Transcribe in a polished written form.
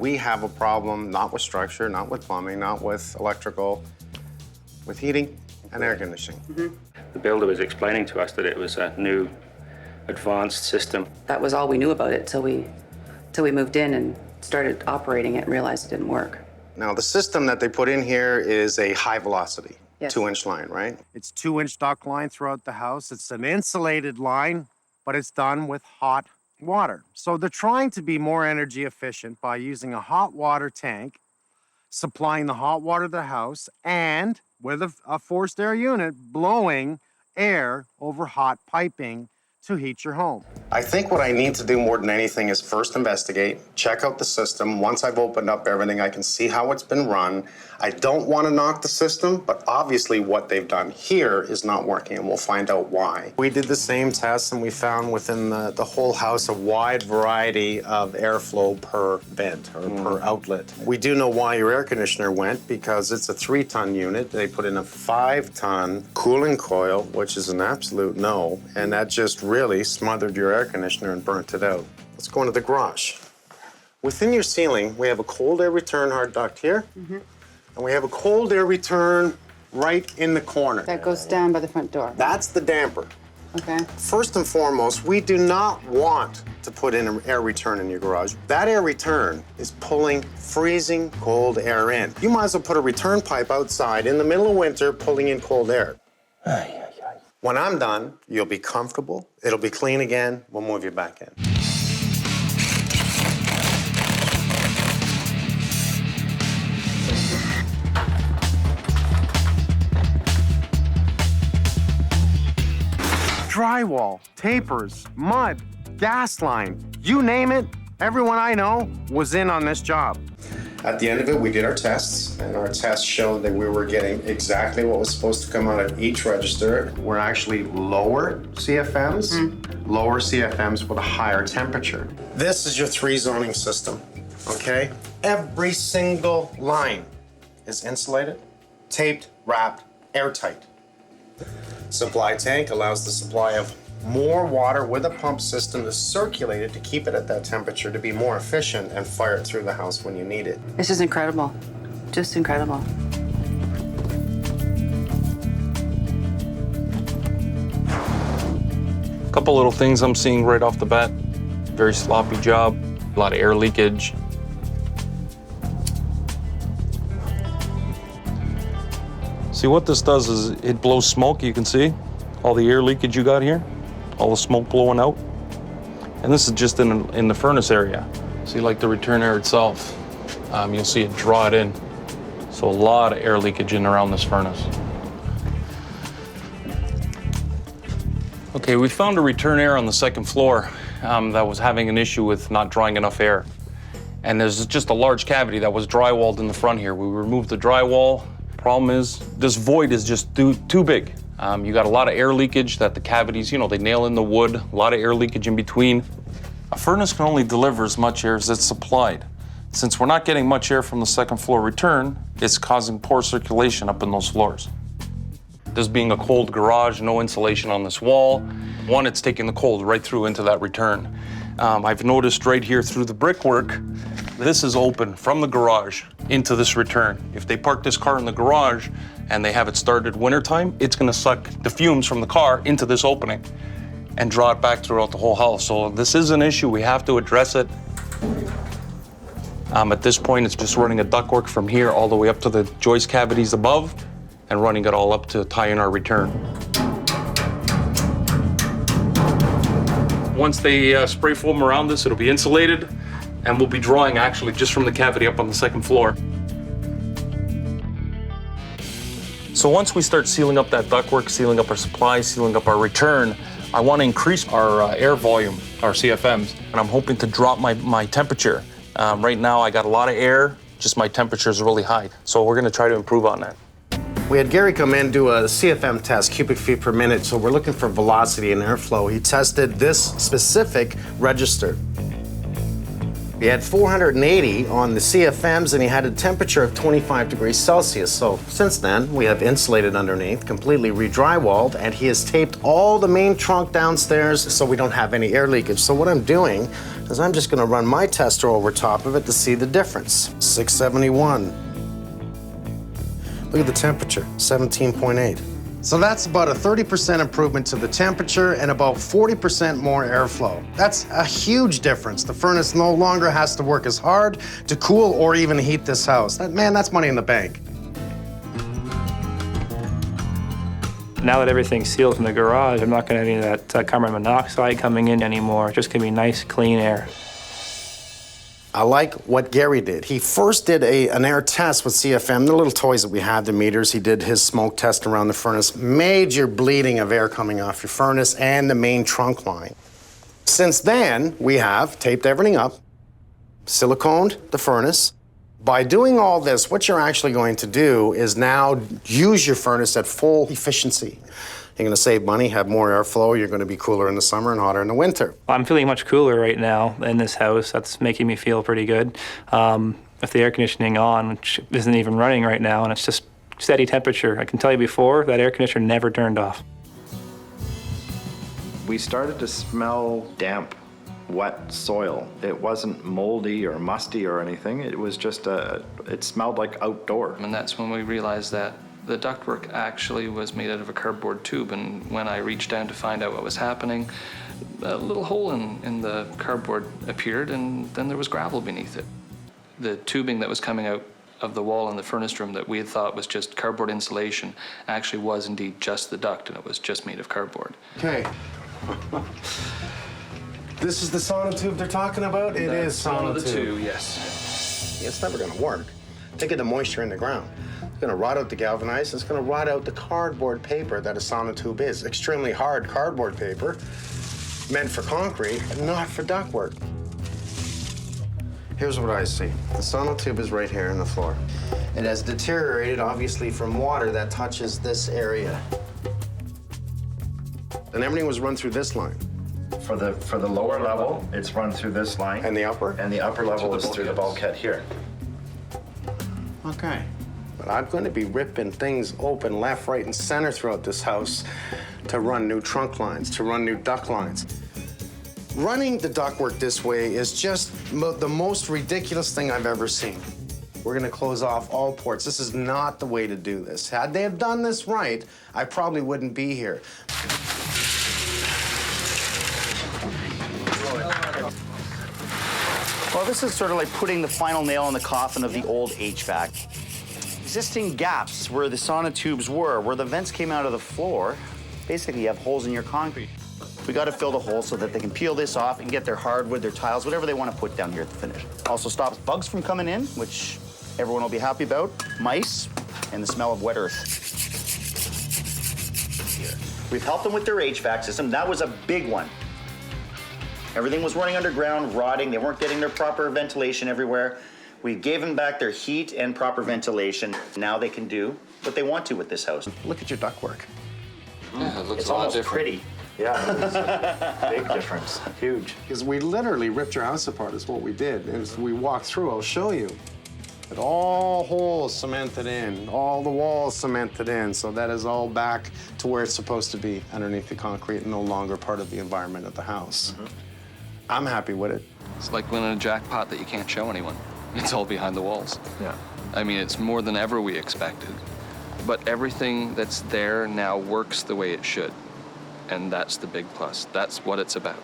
we have a problem not with structure, not with plumbing, not with electrical, with heating and air conditioning. The builder was explaining to us that it was a new advanced system. That was all we knew about it till we moved in and started operating it and realized it didn't work. Now, the system that they put in here is a high velocity, Yes. 2-inch line, right? It's 2-inch duct line throughout the house. It's an insulated line, but it's done with hot water. So they're trying to be more energy efficient by using a hot water tank, supplying the hot water to the house, and with a forced air unit, blowing air over hot piping to heat your home. I think what I need to do more than anything is first investigate, check out the system. Once I've opened up everything, I can see how it's been run. I don't want to knock the system, but obviously what they've done here is not working, and we'll find out why. We did the same tests, and we found within the whole house a wide variety of airflow per vent or per outlet. We do know why your air conditioner went, because it's a 3-ton unit. They put in a 5-ton cooling coil, which is an absolute no, and that just really smothered your air conditioner and burnt it out. Let's go into the garage. Within your ceiling, we have a cold air return hard duct here, and we have a cold air return right in the corner. That goes down by the front door. That's the damper. Okay. First and foremost, we do not want to put in an air return in your garage. That air return is pulling freezing cold air in. You might as well put a return pipe outside in the middle of winter pulling in cold air. When I'm done, you'll be comfortable, it'll be clean again, we'll move you back in. Drywall, tapers, mud, gas line, you name it, everyone I know was in on this job. At the end of it, we did our tests, and our tests showed that we were getting exactly what was supposed to come out of each register. We're actually lower CFMs with a higher temperature. This is your 3 zoning system, okay? Every single line is insulated, taped, wrapped, airtight. Supply tank allows the supply of more water with a pump system to circulate it to keep it at that temperature to be more efficient and fire it through the house when you need it. This is incredible. Just incredible. A couple little things I'm seeing right off the bat. Very sloppy job, a lot of air leakage. See, what this does is it blows smoke. You can see all the air leakage you got here, all the smoke blowing out. And this is just in the furnace area. See, like the return air itself, you'll see it draw it in. So a lot of air leakage in around this furnace. Okay, we found a return air on the 2nd floor that was having an issue with not drawing enough air. And there's just a large cavity that was drywalled in the front here. We removed the drywall. Problem is, this void is just too big. You got a lot of air leakage that the cavities, they nail in the wood, a lot of air leakage in between. A furnace can only deliver as much air as it's supplied. Since we're not getting much air from the 2nd floor return, it's causing poor circulation up in those floors. This being a cold garage, no insulation on this wall. One, it's taking the cold right through into that return. I've noticed right here through the brickwork, this is open from the garage into this return. If they park this car in the garage and they have it started wintertime, it's gonna suck the fumes from the car into this opening and draw it back throughout the whole house. So this is an issue, we have to address it. At this point, it's just running a ductwork from here all the way up to the joist cavities above and running it all up to tie in our return. Once they spray foam around this, it'll be insulated, and we'll be drawing actually just from the cavity up on the 2nd floor. So once we start sealing up that ductwork, sealing up our supply, sealing up our return, I want to increase our air volume, our CFMs, and I'm hoping to drop my temperature. Right now I got a lot of air, just my temperature is really high. So we're going to try to improve on that. We had Gary come in, do a CFM test, cubic feet per minute, so we're looking for velocity and airflow. He tested this specific register. He had 480 on the CFMs and he had a temperature of 25 degrees Celsius. So since then, we have insulated underneath, completely re-drywalled, and he has taped all the main trunk downstairs so we don't have any air leakage. So what I'm doing is I'm just gonna run my tester over top of it to see the difference. 671. Look at the temperature, 17.8. So that's about a 30% improvement to the temperature and about 40% more airflow. That's a huge difference. The furnace no longer has to work as hard to cool or even heat this house. That's money in the bank. Now that everything's sealed in the garage, I'm not going to have any of that carbon monoxide coming in anymore. It's just going to be nice, clean air. I like what Gary did. He first did an air test with CFM, the little toys that we have, the meters. He did his smoke test around the furnace, major bleeding of air coming off your furnace and the main trunk line. Since then, we have taped everything up, siliconed the furnace. By doing all this, what you're actually going to do is now use your furnace at full efficiency. You're going to save money, have more airflow, you're going to be cooler in the summer and hotter in the winter. I'm feeling much cooler right now in this house. That's making me feel pretty good. If the air conditioning on, which isn't even running right now, and it's just steady temperature. I can tell you before, that air conditioner never turned off. We started to smell damp, wet soil. It wasn't moldy or musty or anything. It was just it smelled like outdoor. And that's when we realized that the ductwork actually was made out of a cardboard tube, and when I reached down to find out what was happening, a little hole in the cardboard appeared, and then there was gravel beneath it. The tubing that was coming out of the wall in the furnace room that we had thought was just cardboard insulation actually was indeed just the duct, and it was just made of cardboard. Okay. This is the sauna tube they're talking about? It is sauna tube. Two, yes. It's never gonna work. Think of the moisture in the ground. It's gonna rot out the galvanized, it's gonna rot out the cardboard paper that a sauna tube is. Extremely hard cardboard paper, meant for concrete, not for ductwork. Here's what I see. The sauna tube is right here in the floor. It has deteriorated, obviously, from water that touches this area. And everything was run through this line. For the lower level, it's run through this line. And the upper? And the upper level is through the bulkhead here. Okay. But I'm going to be ripping things open left, right, and center throughout this house to run new trunk lines, to run new duct lines. Running the ductwork this way is just the most ridiculous thing I've ever seen. We're going to close off all ports. This is not the way to do this. Had they have done this right, I probably wouldn't be here. Well, this is sort of like putting the final nail in the coffin of the old HVAC. Existing gaps where the sauna tubes were, where the vents came out of the floor, basically you have holes in your concrete. We got to fill the holes so that they can peel this off and get their hardwood, their tiles, whatever they want to put down here at the finish. Also stops bugs from coming in, which everyone will be happy about, mice, and the smell of wet earth. We've helped them with their HVAC system. That was a big one. Everything was running underground, rotting. They weren't getting their proper ventilation everywhere. We gave them back their heat and proper ventilation. Now they can do what they want to with this house. Look at your ductwork. Yeah, it looks It's a lot almost different. pretty. Yeah, big difference, huge. Because we literally ripped your house apart is what we did. And as we walk through, I'll show you. But all holes cemented in, all the walls cemented in, so that is all back to where it's supposed to be, underneath the concrete, and no longer part of the environment of the house. Mm-hmm. I'm happy with it. It's like winning a jackpot that you can't show anyone. It's all behind the walls. Yeah. I mean, it's more than ever we expected. But everything that's there now works the way it should. And that's the big plus. That's what it's about.